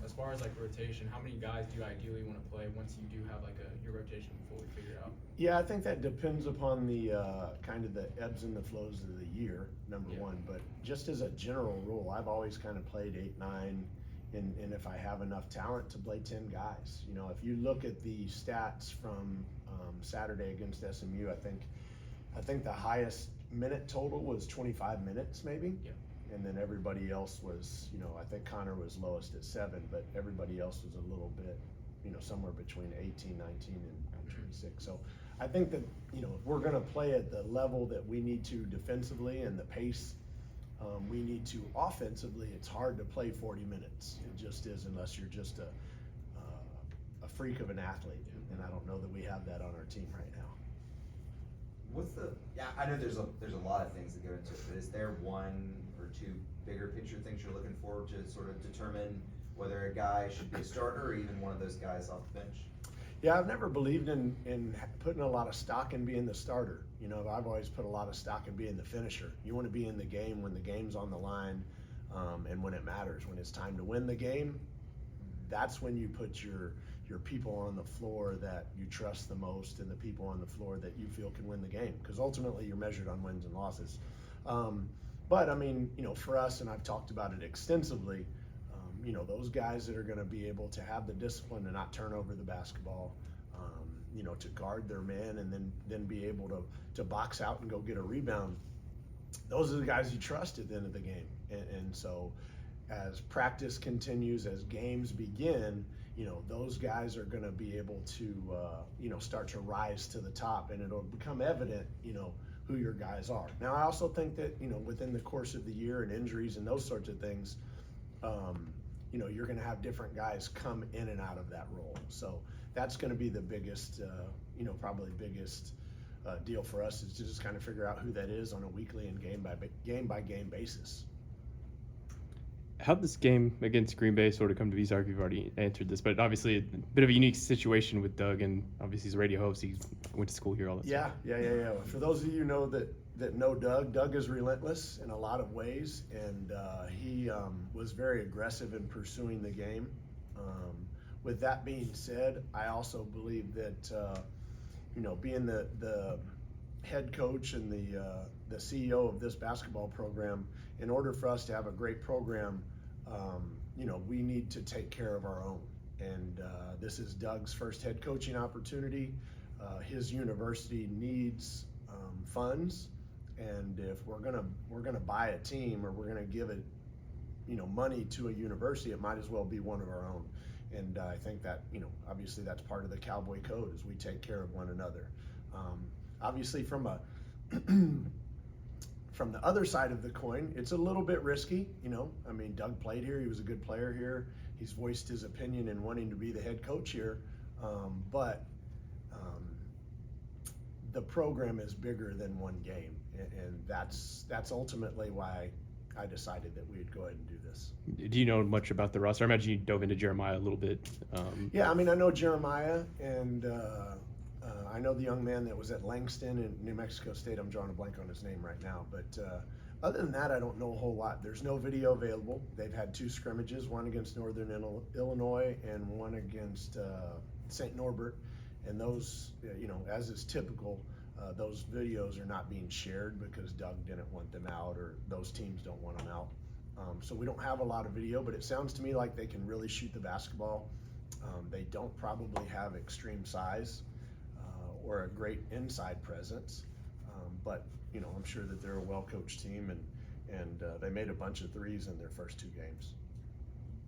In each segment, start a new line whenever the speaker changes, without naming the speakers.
As far as like rotation, how many guys do you ideally want to play once you do have like your rotation fully figured out?
Yeah, I think that depends upon the kind of the ebbs and the flows of the year, number one. But just as a general rule, I've always kind of played 8, 9, and if I have enough talent to play 10 guys. You know, if you look at the stats from Saturday against SMU, I think the highest minute total was 25 minutes maybe.
Yeah.
And then everybody else was, you know, I think Connor was lowest at 7, but everybody else was a little bit, you know, somewhere between 18, 19, and 26. So I think that, you know, if we're going to play at the level that we need to defensively and the pace we need to offensively, it's hard to play 40 minutes. It just is, unless you're just a freak of an athlete. And I don't know that we have that on our team right now.
I know there's a lot of things that go into it, but is there one or two bigger picture things you're looking for to sort of determine whether a guy should be a starter or even one of those guys off the bench?
Yeah, I've never believed in putting a lot of stock in being the starter. You know, I've always put a lot of stock in being the finisher. You want to be in the game when the game's on the line, and when it matters. When it's time to win the game, that's when you put your people on the floor that you trust the most, and the people on the floor that you feel can win the game. Because ultimately, you're measured on wins and losses. But I mean, you know, for us, and I've talked about it extensively. You know, those guys that are going to be able to have the discipline to not turn over the basketball, you know, to guard their man, and then be able to box out and go get a rebound. Those are the guys you trust at the end of the game. And so as practice continues, as games begin, you know, those guys are going to be able to, you know, start to rise to the top, and it'll become evident, you know, who your guys are. Now, I also think that, you know, within the course of the year and injuries and those sorts of things, you know, you're going to have different guys come in and out of that role. So that's going to be the biggest, you know, probably biggest deal for us, is to just kind of figure out who that is on a weekly and game by game basis.
How'd this game against Green Bay sort of come to be? Sorry if you've already answered this, but obviously a bit of a unique situation with Doug, and obviously he's a radio host. He went to school here all that
Yeah. For those of you know that know Doug is relentless in a lot of ways, and he was very aggressive in pursuing the game. With that being said, I also believe that you know, being the head coach and the CEO of this basketball program, in order for us to have a great program, you know, we need to take care of our own. And this is Doug's first head coaching opportunity. His university needs funds, and if we're gonna buy a team, or we're gonna give it, you know, money to a university, it might as well be one of our own. And I think that, you know, obviously that's part of the Cowboy code, is we take care of one another. Obviously from the other side of the coin, it's a little bit risky, you know. I mean, Doug played here, he was a good player here, he's voiced his opinion in wanting to be the head coach here, but the program is bigger than one game, and that's ultimately why I decided that we'd go ahead and do this.
Do you know much about the roster? I imagine you dove into Jeremiah a little bit.
Yeah, I mean, I know Jeremiah, and I know the young man that was at Langston in New Mexico State. I'm drawing a blank on his name right now, but other than that, I don't know a whole lot. There's no video available. They've had 2 scrimmages, one against Northern Illinois and one against St. Norbert, and those, you know, as is typical, those videos are not being shared because Doug didn't want them out, or those teams don't want them out. So we don't have a lot of video, but it sounds to me like they can really shoot the basketball. They don't probably have extreme size or a great inside presence, but you know, I'm sure that they're a well-coached team, and they made a bunch of threes in their first 2 games.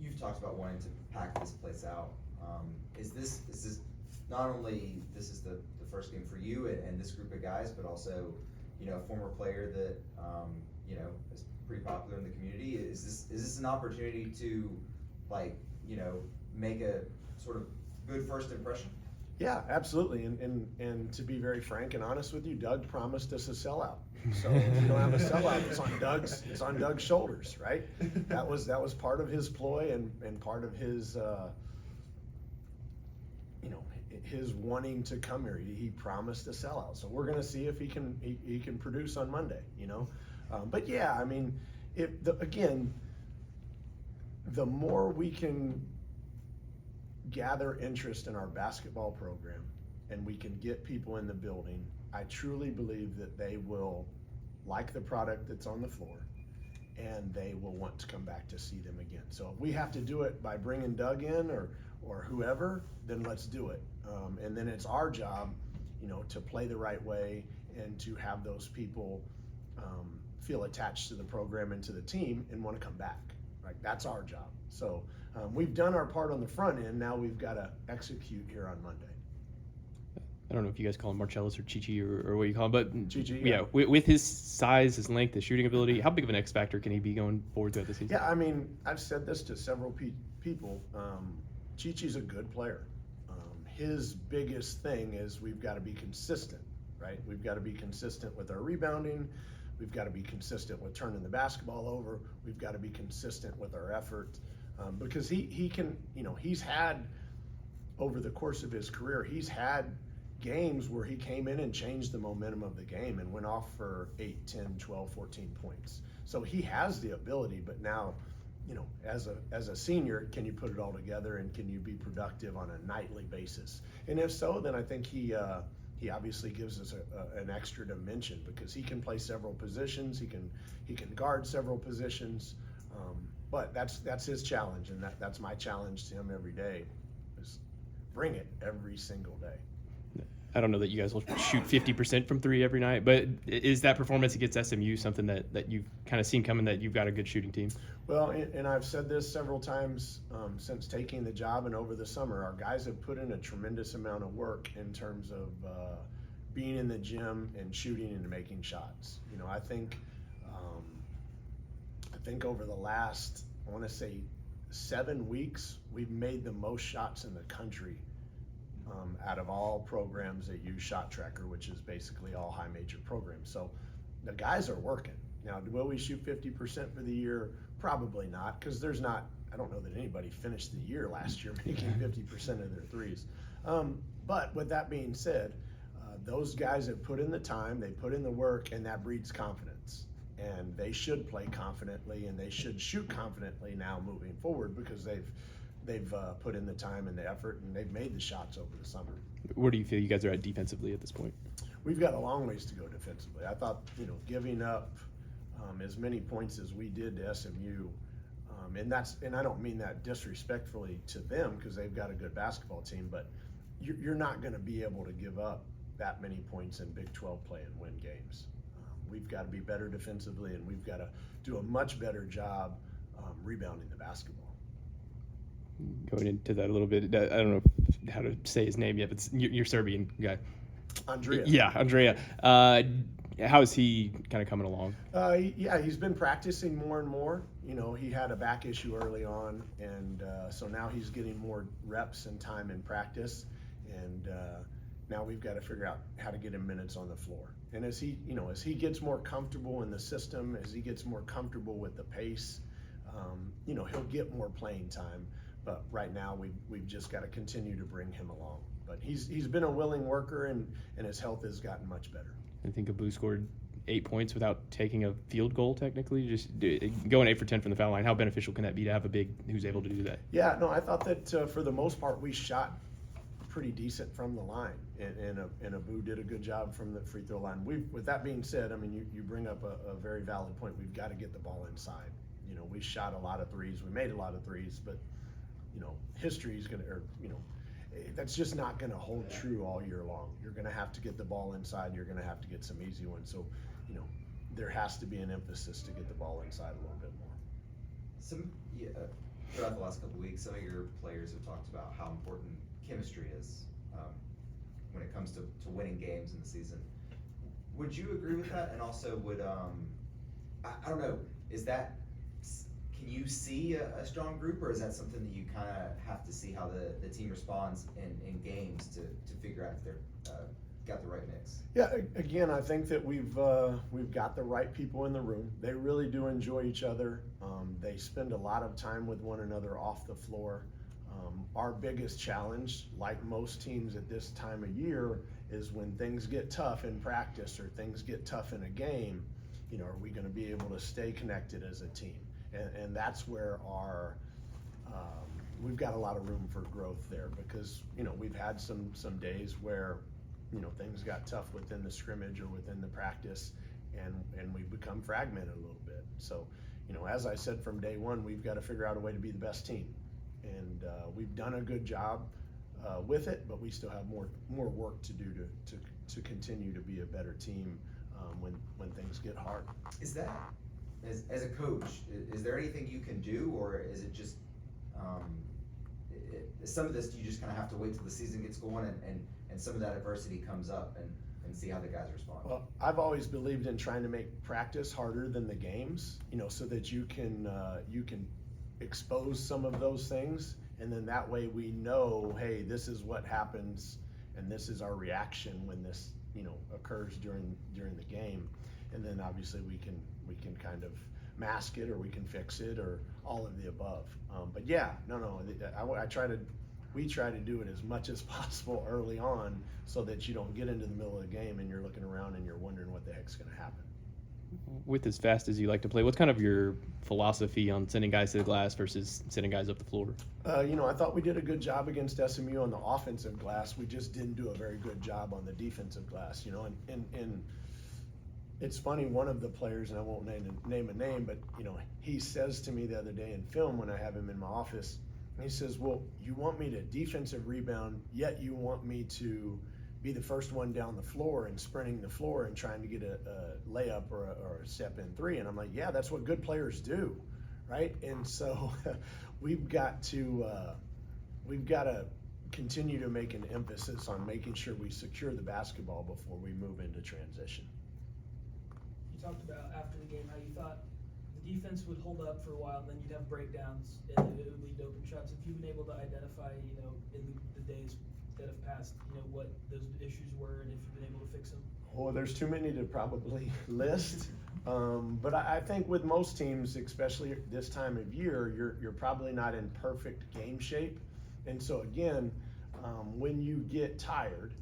You've talked about wanting to pack this place out. Is this not only this is the first game for you and this group of guys, but also, you know, a former player that you know, is pretty popular in the community? Is this an opportunity to, like, you know, make a sort of good first impression?
Yeah, absolutely. And to be very frank and honest with you, Doug promised us a sellout. So if you don't have a sellout, it's on Doug's shoulders, right? That was part of his ploy and part of his you know, his wanting to come here. He promised a sellout. So we're gonna see if he can produce on Monday, you know. But yeah, I mean, again, the more we can gather interest in our basketball program and we can get people in the building, I truly believe that they will like the product that's on the floor and they will want to come back to see them again. So if we have to do it by bringing Doug in or whoever, then let's do it. And then it's our job, to play the right way and to have those people feel attached to the program and to the team and want to come back. Right? That's our job. So we've done our part on the front end. Now we've got to execute here on Monday.
I don't know if you guys call him Marcellus or Chichi or what you call him, but
Chichi,
yeah, with his size, his length, his shooting ability, how big of an X factor can he be going forward throughout the season?
Yeah, I mean, I've said this to several people. Chichi's a good player. His biggest thing is we've got to be consistent, right? We've got to be consistent with our rebounding. We've got to be consistent with turning the basketball over. We've got to be consistent with our effort because he can, he's had, over the course of his career, he's had games where he came in and changed the momentum of the game and went off for 8, 10, 12, 14 points. So he has the ability, but now, as a senior, can you put it all together and can you be productive on a nightly basis? And if so, then I think he obviously gives us an extra dimension because he can play several positions. He can guard several positions. But that's his challenge, and that's my challenge to him every day, is bring it every single day.
I don't know that you guys will shoot 50% from three every night, but is that performance against SMU something that you've kind of seen coming, that you've got a good shooting team?
Well, and I've said this several times since taking the job and over the summer, our guys have put in a tremendous amount of work in terms of being in the gym and shooting and making shots. I think over the last, I want to say 7 weeks, we've made the most shots in the country out of all programs that use Shot Tracker, which is basically all high major programs. So the guys are working. Now, will we shoot 50% for the year? Probably not, because I don't know that anybody finished the year last year making 50% of their threes. But with that being said, those guys have put in the time, they put in the work, and that breeds confidence. And they should play confidently, and they should shoot confidently now moving forward because they've put in the time and the effort, and they've made the shots over the summer.
Where do you feel you guys are at defensively at this point?
We've got a long ways to go defensively. I thought, giving up as many points as we did to SMU, and I don't mean that disrespectfully to them because they've got a good basketball team, but you're not going to be able to give up that many points in Big 12 play and win games. We've got to be better defensively, and we've got to do a much better job rebounding the basketball.
Going into that a little bit, I don't know how to say his name yet, but you're Serbian guy.
Andrea.
Yeah, Andrea. How is he kind of coming along?
Yeah, he's been practicing more and more. He had a back issue early on, and so now he's getting more reps and time in practice. And now we've got to figure out how to get him minutes on the floor. And as he gets more comfortable in the system, as he gets more comfortable with the pace, he'll get more playing time. But right now we've just got to continue to bring him along. But he's been a willing worker, and his health has gotten much better.
I think Abu scored 8 points without taking a field goal, technically. Just going 8 for 10 from the foul line. How beneficial can that be to have a big who's able to do that?
Yeah, no, I thought that for the most part we shot pretty decent from the line, and Abu did a good job from the free throw line. With that being said, I mean, you bring up a very valid point. We've got to get the ball inside. We shot a lot of threes. We made a lot of threes, but history is that's just not going to hold true all year long. You're going to have to get the ball inside. You're going to have to get some easy ones. So, there has to be an emphasis to get the ball inside a little bit more.
Throughout the last couple of weeks, some of your players have talked about how important chemistry is when it comes to winning games in the season. Would you agree with that? And also, I don't know, can you see a strong group, or is that something that you kind of have to see how the team responds in games to figure out if they're got the right mix?
Yeah, again, I think that we've got the right people in the room. They really do enjoy each other. They spend a lot of time with one another off the floor. Our biggest challenge, like most teams at this time of year, is when things get tough in practice or things get tough in a game, are we going to be able to stay connected as a team? And that's where our we've got a lot of room for growth there because, you know, we've had some days where, you know, things got tough within the scrimmage or within the practice, and we've become fragmented a little bit. So, you know, as I said from day one, we've got to figure out a way to be the best team, and we've done a good job with it, but we still have more work to do to continue to be a better team when things get hard.
Is that, as a coach, is there anything you can do, or is it just, some of this, do you just kind of have to wait till the season gets going and some of that adversity comes up and see how the guys respond?
Well, I've always believed in trying to make practice harder than the games, you know, so that you can expose some of those things, and then that way we know, hey, this is what happens, and this is our reaction when this, you know, occurs during the game, and then obviously we can kind of mask it, or we can fix it, or all of the above. But yeah, we try to do it as much as possible early on, so that you don't get into the middle of the game and you're looking around and you're wondering what the heck's going to happen.
With as fast as you like to play, what's kind of your philosophy on sending guys to the glass versus sending guys up the floor?
You know, I thought we did a good job against SMU on the offensive glass. We just didn't do a very good job on the defensive glass, you know, and it's funny, one of the players, and I won't name a name, but, you know, he says to me the other day in film when I have him in my office, and he says, well, you want me to defensive rebound, yet you want me to be the first one down the floor and sprinting the floor and trying to get a layup or a step in three. And I'm like, yeah, that's what good players do, right? And so we've got to continue to make an emphasis on making sure we secure the basketball before we move into transition.
You talked about after the game how you thought the defense would hold up for a while, and then you'd have breakdowns, and it would lead to open shots. If you've been able to identify, you know, in the days that have passed, you know, what those issues were, and if you've been able to fix them?
Well, there's too many to probably list, but I think with most teams, especially this time of year, you're probably not in perfect game shape, and so again, when you get tired,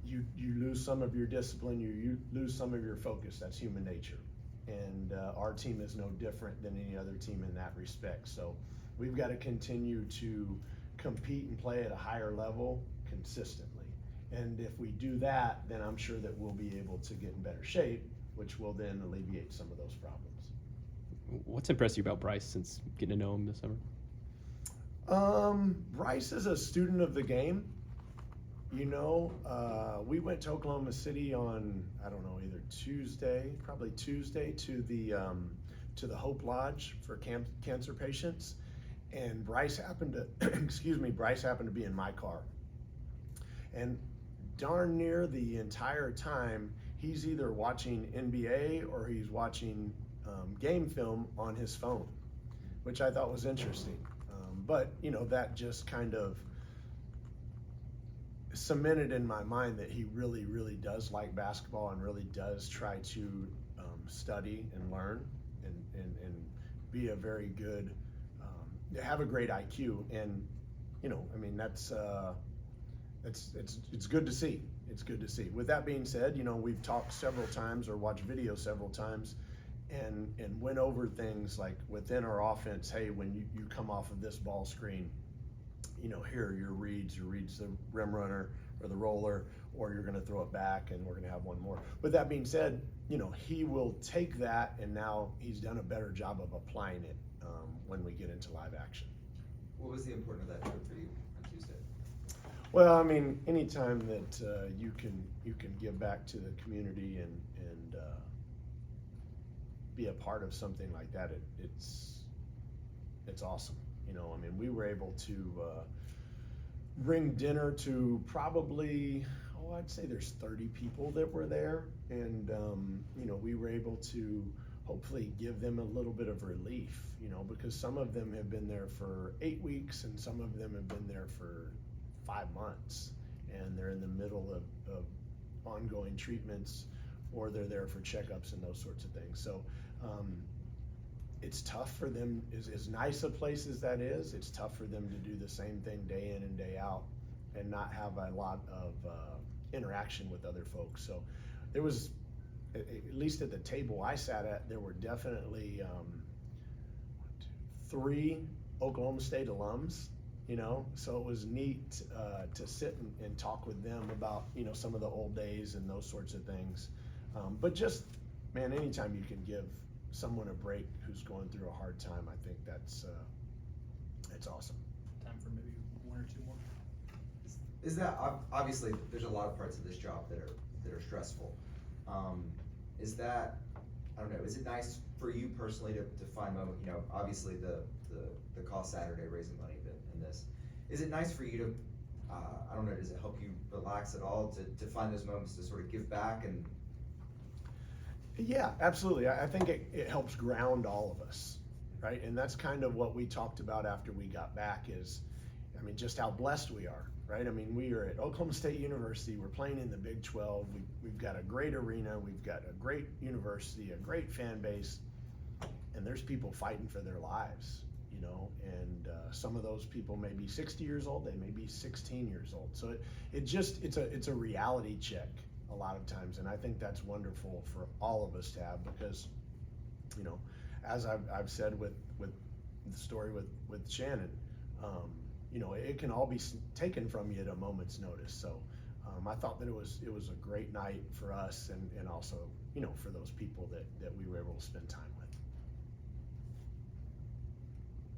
you lose some of your discipline, you lose some of your focus. That's human nature, and our team is no different than any other team in that respect. So we've got to continue to compete and play at a higher level consistently. And if we do that, then I'm sure that we'll be able to get in better shape, which will then alleviate some of those problems.
What's impressed you about Bryce since getting to know him this summer?
Bryce is a student of the game. You know, we went to Oklahoma City on, I don't know, probably Tuesday to the Hope Lodge for cancer patients. And Bryce happened to be in my car. And darn near the entire time, he's either watching NBA or he's watching game film on his phone, which I thought was interesting. But, you know, that just kind of cemented in my mind that he really, really does like basketball and really does try to study and learn and be a very good, have a great IQ. And, you know, I mean, it's good to see. It's good to see. With that being said, you know, we've talked several times or watched video several times and went over things like within our offense. Hey, when you come off of this ball screen, you know, here are your reads the rim runner or the roller, or you're going to throw it back and we're going to have one more. With that being said, you know, he will take that, and now he's done a better job of applying it when we get into live action.
What was the importance of that trip for you on Tuesday?
Well, I mean, anytime that you can give back to the community and be a part of something like that, it's awesome. You know, I mean, we were able to bring dinner to probably, I'd say there's 30 people that were there, and you know, we were able to hopefully give them a little bit of relief, you know, because some of them have been there for 8 weeks and some of them have been there for 5 months, and they're in the middle of ongoing treatments, or they're there for checkups and those sorts of things. So it's tough for them, as nice a place as that is, it's tough for them to do the same thing day in and day out and not have a lot of interaction with other folks. So there was, at least at the table I sat at, there were definitely 3 Oklahoma State alums, you know, so it was neat to sit and talk with them about, you know, some of the old days and those sorts of things. But just, man, anytime you can give someone a break who's going through a hard time, I think that's awesome.
Time for maybe one or two more.
Is that, obviously, there's a lot of parts of this job that are stressful. Is that, I don't know, is it nice for you personally to find moment, you know, obviously the Cost Saturday raising money in this. Is it nice for you to, I don't know, does it help you relax at all to find those moments to sort of give back and?
Yeah, absolutely. I think it helps ground all of us, right? And that's kind of what we talked about after we got back is, I mean, just how blessed we are, right? I mean, we are at Oklahoma State University. We're playing in the Big 12. We've got a great arena. We've got a great university, a great fan base, and there's people fighting for their lives, you know, and some of those people may be 60 years old. They may be 16 years old. So it's a reality check a lot of times, and I think that's wonderful for all of us to have because, you know, as I've said with the story with Shannon, you know, it can all be taken from you at a moment's notice. So I thought that it was a great night for us and also, you know, for those people that we were able to spend time with.